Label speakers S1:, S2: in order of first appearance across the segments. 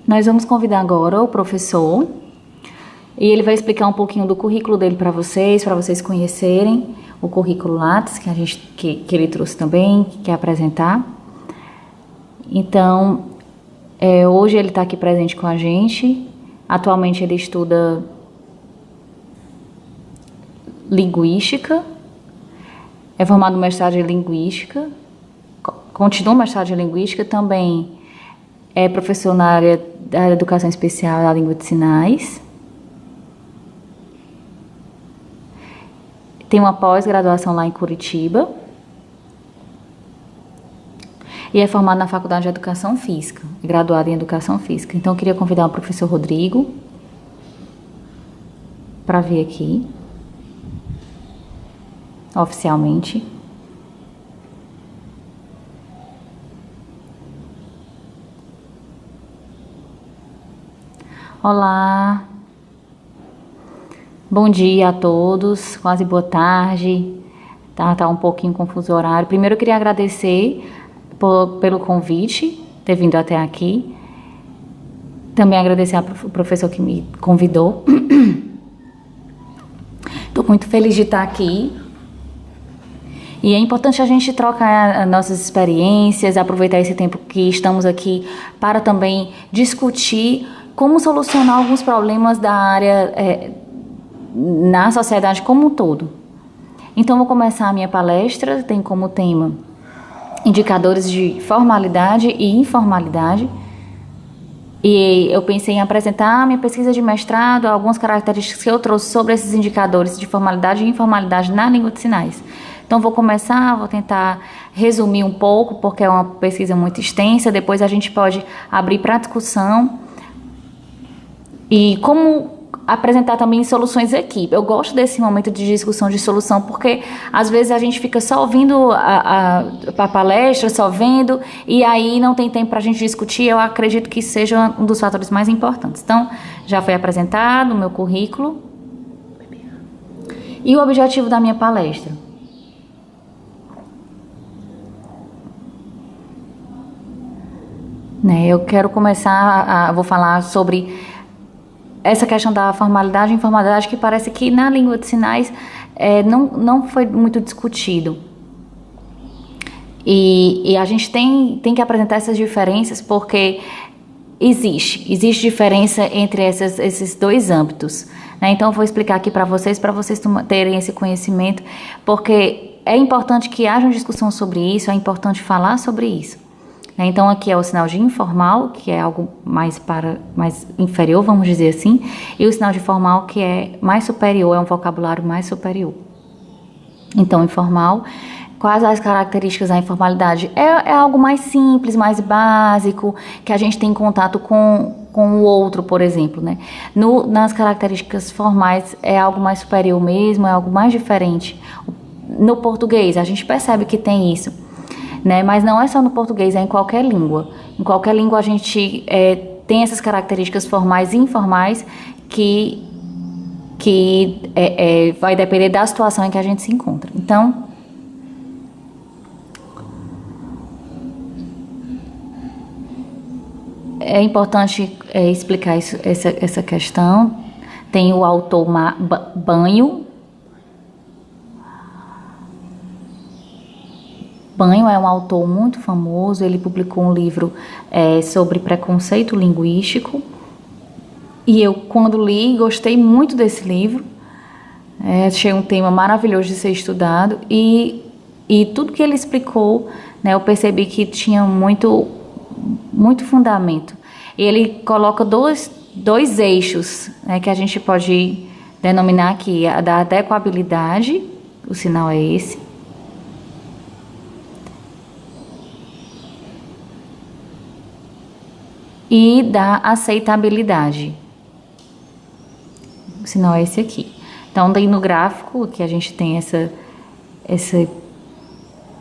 S1: Nós vamos convidar agora o professor e ele vai explicar um pouquinho do currículo dele para vocês conhecerem o currículo Lattes que ele trouxe também, que quer apresentar. Então, hoje ele está aqui presente com a gente. Atualmente ele estuda linguística, é formado no mestrado em linguística, continua o mestrado em linguística, também é professor na área da educação especial da língua de sinais. Tem uma pós-graduação lá em Curitiba. E é formado na Faculdade de Educação Física, graduado em Educação Física. Então, eu queria convidar o professor Rodrigo para vir aqui, oficialmente. Olá, bom dia a todos, quase boa tarde, tá um pouquinho confuso o horário. Primeiro eu queria agradecer pelo convite, ter vindo até aqui, também agradecer ao professor que me convidou. Estou muito feliz de estar aqui. E é importante a gente trocar as nossas experiências, aproveitar esse tempo que estamos aqui para também discutir como solucionar alguns problemas da área na sociedade como um todo. Então, vou começar a minha palestra, tem como tema indicadores de formalidade e informalidade. E eu pensei em apresentar a minha pesquisa de mestrado, algumas características que eu trouxe sobre esses indicadores de formalidade e informalidade na língua de sinais. Então, vou tentar resumir um pouco, porque é uma pesquisa muito extensa, depois a gente pode abrir para discussão. E como apresentar também soluções aqui. Eu gosto desse momento de discussão de solução, porque às vezes a gente fica só ouvindo a palestra, só vendo, e aí não tem tempo para a gente discutir. Eu acredito que seja um dos fatores mais importantes. Então, já foi apresentado o meu currículo e o objetivo da minha palestra. Eu quero começar, vou falar sobre essa questão da formalidade e informalidade, que parece que na língua de sinais não foi muito discutido. E a gente tem que apresentar essas diferenças, porque existe diferença entre esses dois âmbitos. Então, eu vou explicar aqui para vocês terem esse conhecimento, porque é importante que haja uma discussão sobre isso, é importante falar sobre isso. Então, aqui é o sinal de informal, que é algo mais inferior, vamos dizer assim, e o sinal de formal, que é mais superior, é um vocabulário mais superior. Então, informal, quais as características da informalidade? É algo mais simples, mais básico, que a gente tem contato com o outro, por exemplo. Nas características formais, é algo mais superior mesmo, é algo mais diferente. No português, a gente percebe que tem isso. Mas não é só no português, é em qualquer língua. Em qualquer língua a gente tem essas características formais e informais que vai depender da situação em que a gente se encontra. Então, é importante explicar essa questão. Tem o autor Banho. Banho é um autor muito famoso, ele publicou um livro sobre preconceito linguístico, e eu, quando li, gostei muito desse livro, achei um tema maravilhoso de ser estudado, e tudo que ele explicou, eu percebi que tinha muito fundamento. Ele coloca dois eixos, que a gente pode denominar aqui, a da adequabilidade, o sinal é esse, e da aceitabilidade. O sinal é esse aqui. Então, daí no gráfico, que a gente tem esse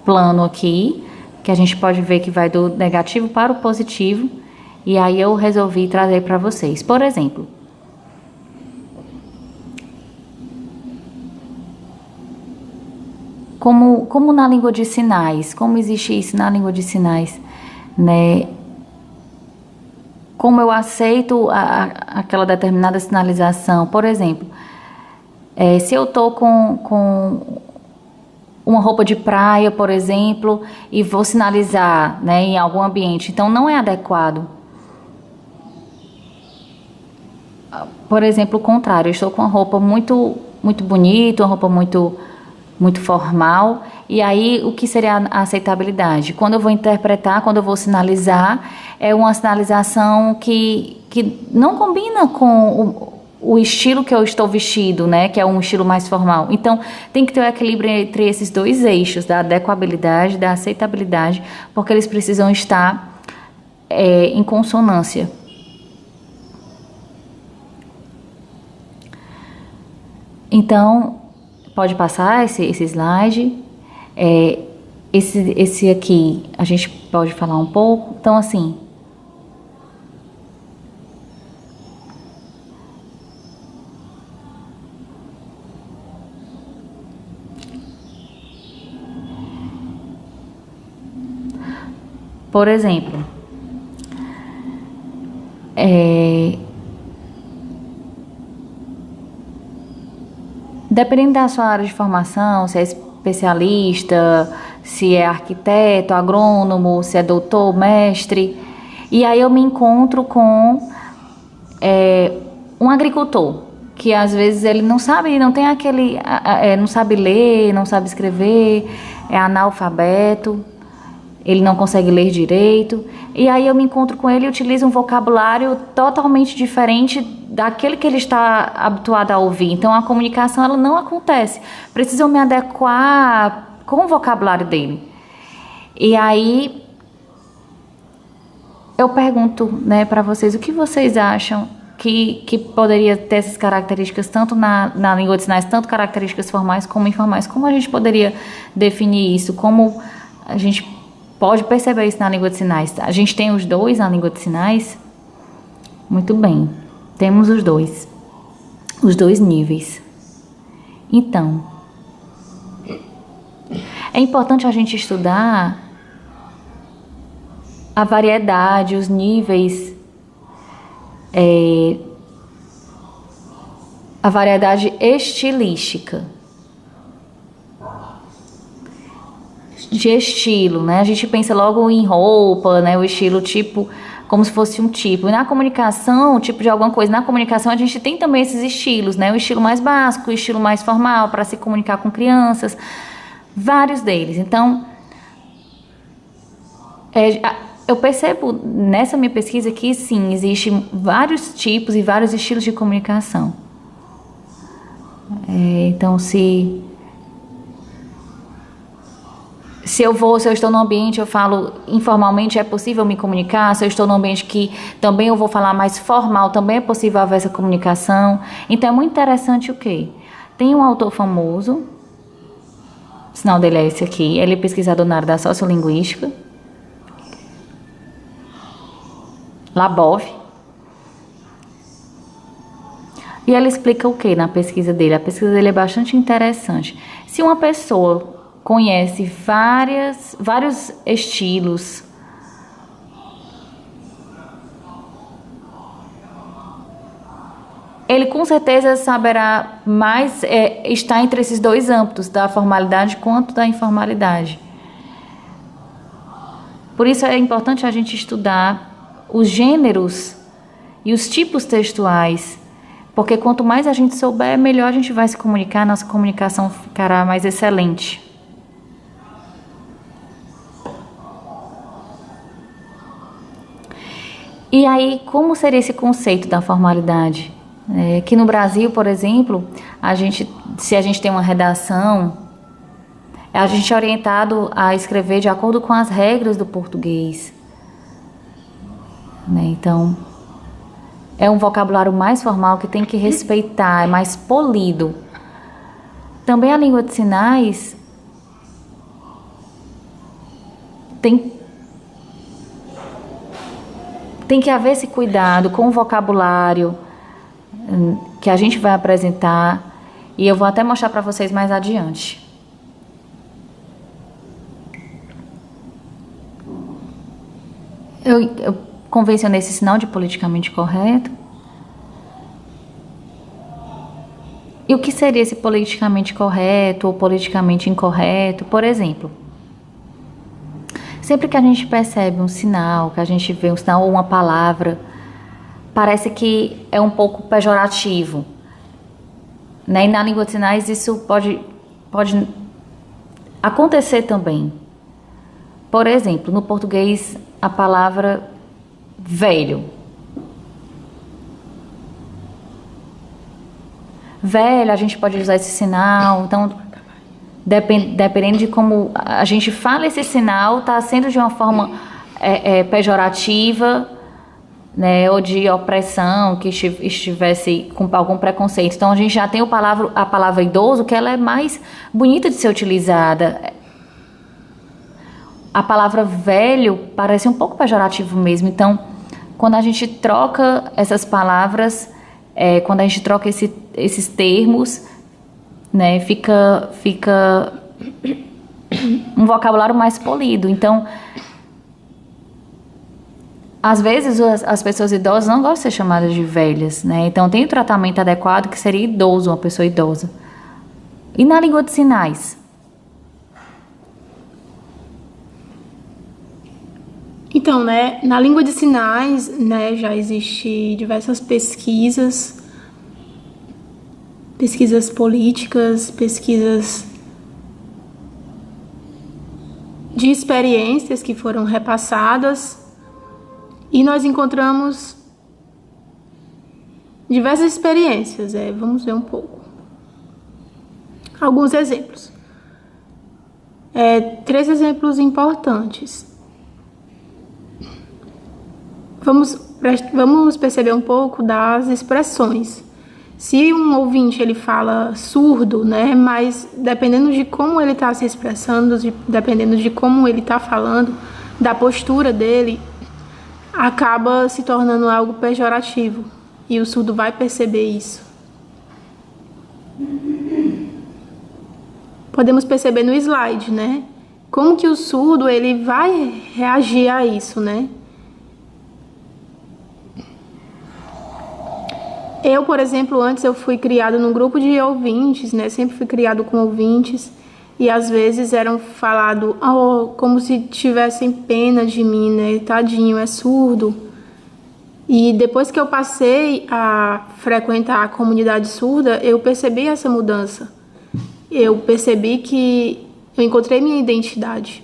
S1: plano aqui, que a gente pode ver que vai do negativo para o positivo, e aí eu resolvi trazer para vocês. Por exemplo, como na língua de sinais, como existe isso na língua de sinais, como eu aceito aquela determinada sinalização. Por exemplo, se eu estou com uma roupa de praia, por exemplo, e vou sinalizar, né, em algum ambiente, então não é adequado. Por exemplo, o contrário, eu estou com uma roupa muito, muito bonita, uma roupa muito, muito formal, e aí o que seria a aceitabilidade? Quando eu vou interpretar, quando eu vou sinalizar, é uma sinalização que não combina com o estilo que eu estou vestido, né, que é um estilo mais formal. Então, tem que ter o equilíbrio entre esses dois eixos, da adequabilidade, da aceitabilidade, porque eles precisam estar em consonância. Então, pode passar esse slide. Esse aqui, a gente pode falar um pouco. Então, assim, por exemplo, dependendo da sua área de formação, se é especialista, se é arquiteto, agrônomo, se é doutor, mestre, e aí eu me encontro com um agricultor, que às vezes ele não sabe, não tem aquele, não sabe ler, não sabe escrever, é analfabeto, ele não consegue ler direito, e aí eu me encontro com ele e utilizo um vocabulário totalmente diferente daquele que ele está habituado a ouvir. Então a comunicação ela não acontece. Preciso eu me adequar com o vocabulário dele. E aí eu pergunto, né, para vocês, o que vocês acham que poderia ter essas características tanto na língua de sinais, tanto características formais como informais? Como a gente poderia definir isso? Como a gente pode perceber isso na língua de sinais? A gente tem os dois na língua de sinais? Muito bem, temos os dois níveis. Então, é importante a gente estudar a variedade, os níveis, a variedade estilística. De estilo, né? A gente pensa logo em roupa, né? O estilo tipo, como se fosse um tipo. E na comunicação, tipo de alguma coisa. Na comunicação a gente tem também esses estilos, né? O estilo mais básico, o estilo mais formal para se comunicar com crianças, vários deles. Então, eu percebo nessa minha pesquisa que sim, existem vários tipos e vários estilos de comunicação. Então, se eu estou num ambiente, eu falo informalmente, é possível me comunicar. Se eu estou num ambiente que também eu vou falar mais formal, também é possível haver essa comunicação. Então é muito interessante o quê? Tem um autor famoso, o sinal dele é esse aqui, ele é pesquisador na área da sociolinguística, Labov. E ele explica o quê na pesquisa dele? A pesquisa dele é bastante interessante. Se uma pessoa conhece vários estilos, ele com certeza saberá mais estar entre esses dois âmbitos, da formalidade quanto da informalidade. Por isso é importante a gente estudar os gêneros e os tipos textuais, porque quanto mais a gente souber, melhor a gente vai se comunicar, nossa comunicação ficará mais excelente. E aí, como seria esse conceito da formalidade? Que no Brasil, por exemplo, se a gente tem uma redação, a gente é orientado a escrever de acordo com as regras do português. Então, é um vocabulário mais formal que tem que respeitar, é mais polido. Também a língua de sinais tem que haver esse cuidado com o vocabulário que a gente vai apresentar, e eu vou até mostrar para vocês mais adiante. convenciona esse sinal de politicamente correto? E o que seria esse politicamente correto ou politicamente incorreto? Por exemplo, sempre que a gente percebe um sinal, que a gente vê um sinal ou uma palavra, parece que é um pouco pejorativo, né? E na língua de sinais isso pode acontecer também. Por exemplo, no português, a palavra velho. Velho, a gente pode usar esse sinal, então, dependendo de como a gente fala esse sinal, está sendo de uma forma pejorativa, né, ou de opressão, que estivesse com algum preconceito. Então, a gente já tem a palavra idoso, que ela é mais bonita de ser utilizada. A palavra velho parece um pouco pejorativo mesmo. Então, quando a gente troca essas palavras, quando a gente troca esses termos, né, fica um vocabulário mais polido. Então, às vezes as pessoas idosas não gostam de ser chamadas de velhas, né? Então tem o tratamento adequado que seria idoso, uma pessoa idosa. E na língua de sinais?
S2: Então, né, na língua de sinais, né, já existe diversas pesquisas políticas, pesquisas de experiências que foram repassadas, e nós encontramos diversas experiências. Vamos ver um pouco. Alguns exemplos. 3 exemplos importantes. Vamos perceber um pouco das expressões. Se um ouvinte ele fala surdo, né, mas dependendo de como ele está se expressando, dependendo de como ele está falando, da postura dele, acaba se tornando algo pejorativo. E o surdo vai perceber isso. Podemos perceber no slide, né? Como que o surdo ele vai reagir a isso, né? Eu, por exemplo, antes eu fui criado num grupo de ouvintes, né? Sempre fui criado com ouvintes. E às vezes eram falado como se tivessem pena de mim, né? Tadinho, é surdo. E depois que eu passei a frequentar a comunidade surda, eu percebi essa mudança. Eu percebi que eu encontrei minha identidade.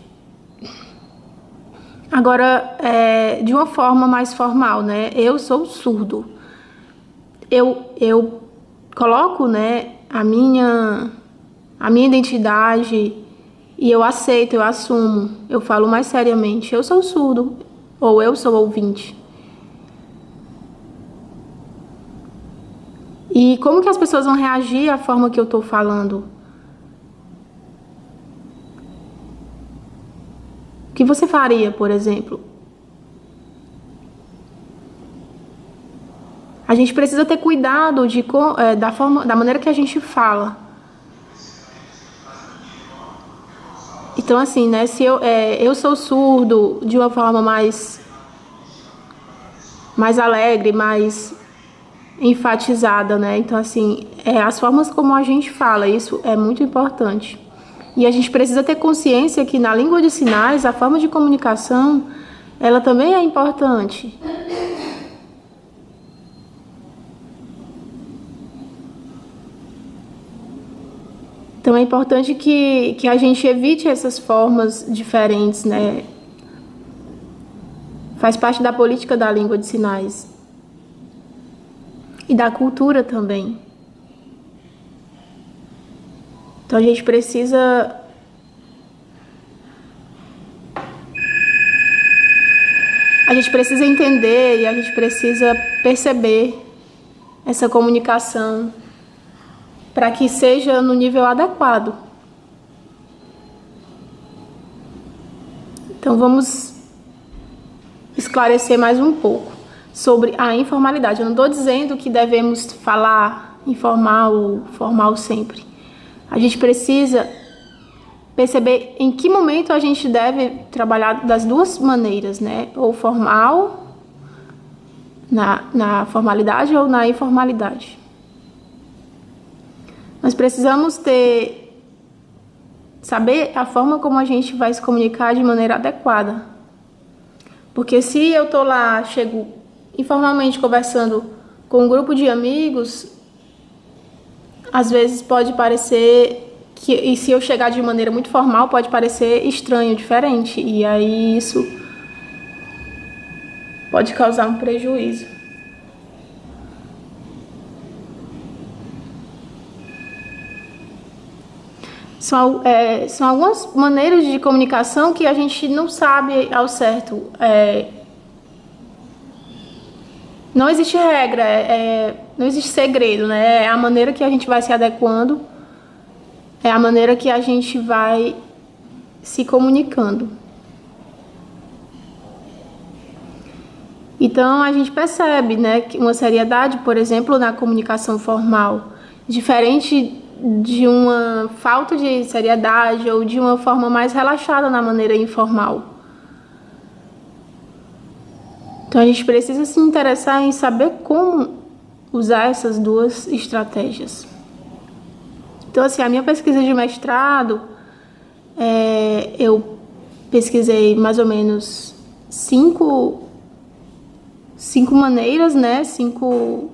S2: Agora, de uma forma mais formal, né? Eu sou surdo. Eu coloco, né, a minha identidade e eu aceito, eu assumo, eu falo mais seriamente, eu sou surdo ou eu sou ouvinte. E como que as pessoas vão reagir à forma que eu estou falando? O que você faria, por exemplo? A gente precisa ter cuidado da maneira que a gente fala. Então, assim, né? Se eu sou surdo de uma forma mais alegre, mais enfatizada, né? Então, assim, as formas como a gente fala, isso é muito importante. E a gente precisa ter consciência que na língua de sinais, a forma de comunicação, ela também é importante. Então é importante que a gente evite essas formas diferentes, né? Faz parte da política da língua de sinais. E da cultura também. Então a gente precisa entender e a gente precisa perceber essa comunicação para que seja no nível adequado. Então vamos esclarecer mais um pouco sobre a informalidade. Eu não estou dizendo que devemos falar informal ou formal sempre. A gente precisa perceber em que momento a gente deve trabalhar das duas maneiras, né? Ou formal na formalidade ou na informalidade. Nós precisamos saber a forma como a gente vai se comunicar de maneira adequada. Porque se eu tô lá, chego informalmente conversando com um grupo de amigos, às vezes pode parecer e se eu chegar de maneira muito formal, pode parecer estranho, diferente. E aí isso pode causar um prejuízo. São algumas maneiras de comunicação que a gente não sabe ao certo. Não existe regra, não existe segredo, né? É a maneira que a gente vai se adequando, é a maneira que a gente vai se comunicando. Então, a gente percebe, né, que uma seriedade, por exemplo, na comunicação formal, diferente de uma falta de seriedade ou de uma forma mais relaxada na maneira informal. Então, a gente precisa se interessar em saber como usar essas duas estratégias. Então, assim, a minha pesquisa de mestrado, eu pesquisei mais ou menos cinco maneiras, né? 5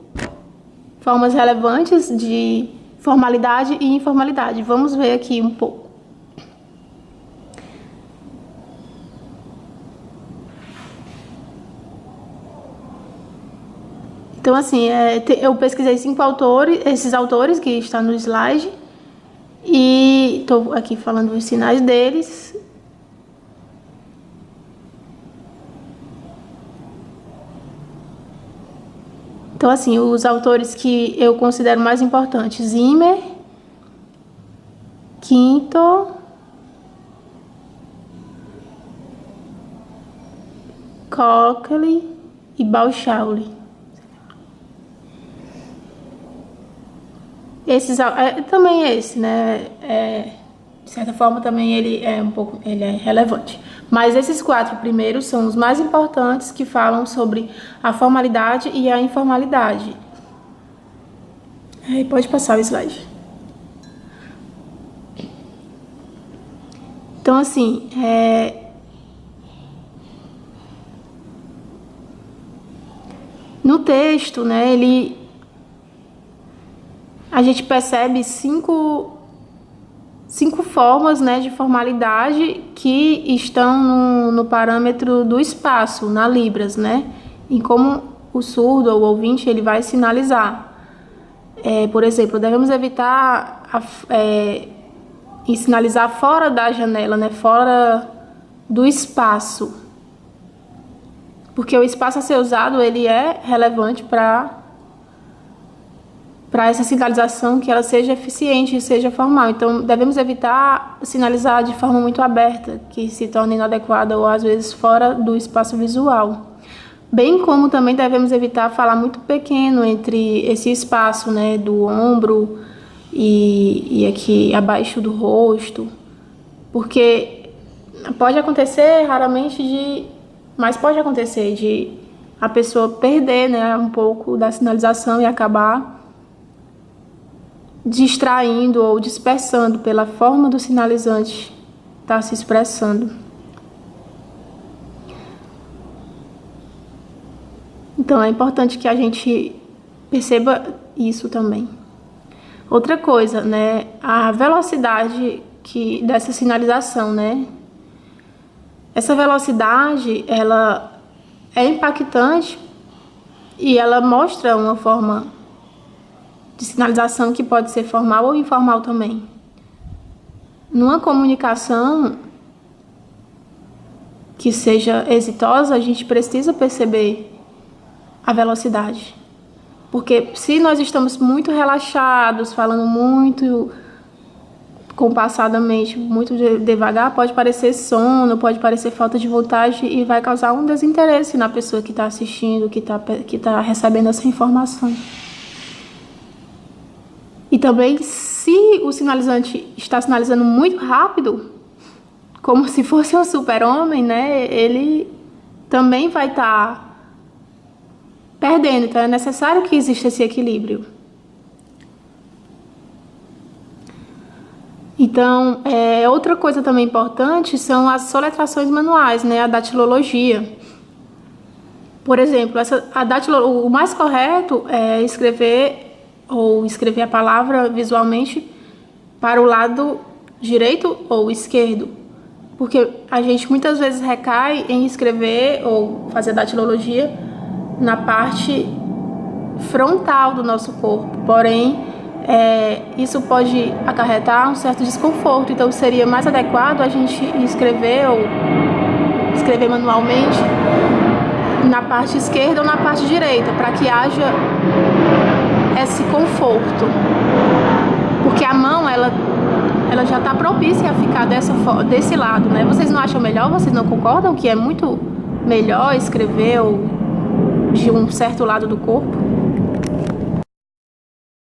S2: formas relevantes de formalidade e informalidade. Vamos ver aqui um pouco. Então, assim, eu pesquisei 5 autores, esses autores que estão no slide, e estou aqui falando os sinais deles. Então, assim, os autores que eu considero mais importantes: Zimmer, Quinto, Coakley e Bauschauer. Também esse, né? De certa forma, também ele é relevante. Mas esses 4 primeiros são os mais importantes, que falam sobre a formalidade e a informalidade. Aí pode passar o slide. Então, assim, no texto, né, a gente percebe 5 formas, né, de formalidade que estão no parâmetro do espaço, na Libras, né? E como o surdo ou o ouvinte ele vai sinalizar. Por exemplo, devemos evitar em sinalizar fora da janela, né? Fora do espaço. Porque o espaço a ser usado ele é relevante para essa sinalização, que ela seja eficiente e seja formal. Então, devemos evitar sinalizar de forma muito aberta, que se torne inadequada ou, às vezes, fora do espaço visual. Bem como também devemos evitar falar muito pequeno entre esse espaço, né, do ombro e aqui abaixo do rosto, porque pode acontecer mas pode acontecer de a pessoa perder, né, um pouco da sinalização e acabar distraindo ou dispersando pela forma do sinalizante estar se expressando. Então, é importante que a gente perceba isso também. Outra coisa, né, a velocidade dessa sinalização, né? Essa velocidade, ela é impactante e ela mostra uma forma de sinalização que pode ser formal ou informal também. Numa comunicação que seja exitosa, a gente precisa perceber a velocidade. Porque se nós estamos muito relaxados, falando muito compassadamente, muito devagar, pode parecer sono, pode parecer falta de vontade e vai causar um desinteresse na pessoa que está assistindo, que está recebendo essa informação. E também, se o sinalizante está sinalizando muito rápido, como se fosse um super-homem, né, ele também vai estar perdendo. Então é necessário que exista esse equilíbrio. Então, outra coisa também importante são as soletrações manuais, né? A datilologia. Por exemplo, o mais correto é escrever a palavra visualmente para o lado direito ou esquerdo. Porque a gente muitas vezes recai em escrever ou fazer a datilologia na parte frontal do nosso corpo. Porém, isso pode acarretar um certo desconforto. Então, seria mais adequado a gente escrever ou escrever manualmente na parte esquerda ou na parte direita, para que haja esse conforto. Porque a mão, ela já está propícia a ficar desse lado, né? Vocês não acham melhor? Vocês não concordam que é muito melhor escrever de um certo lado do corpo?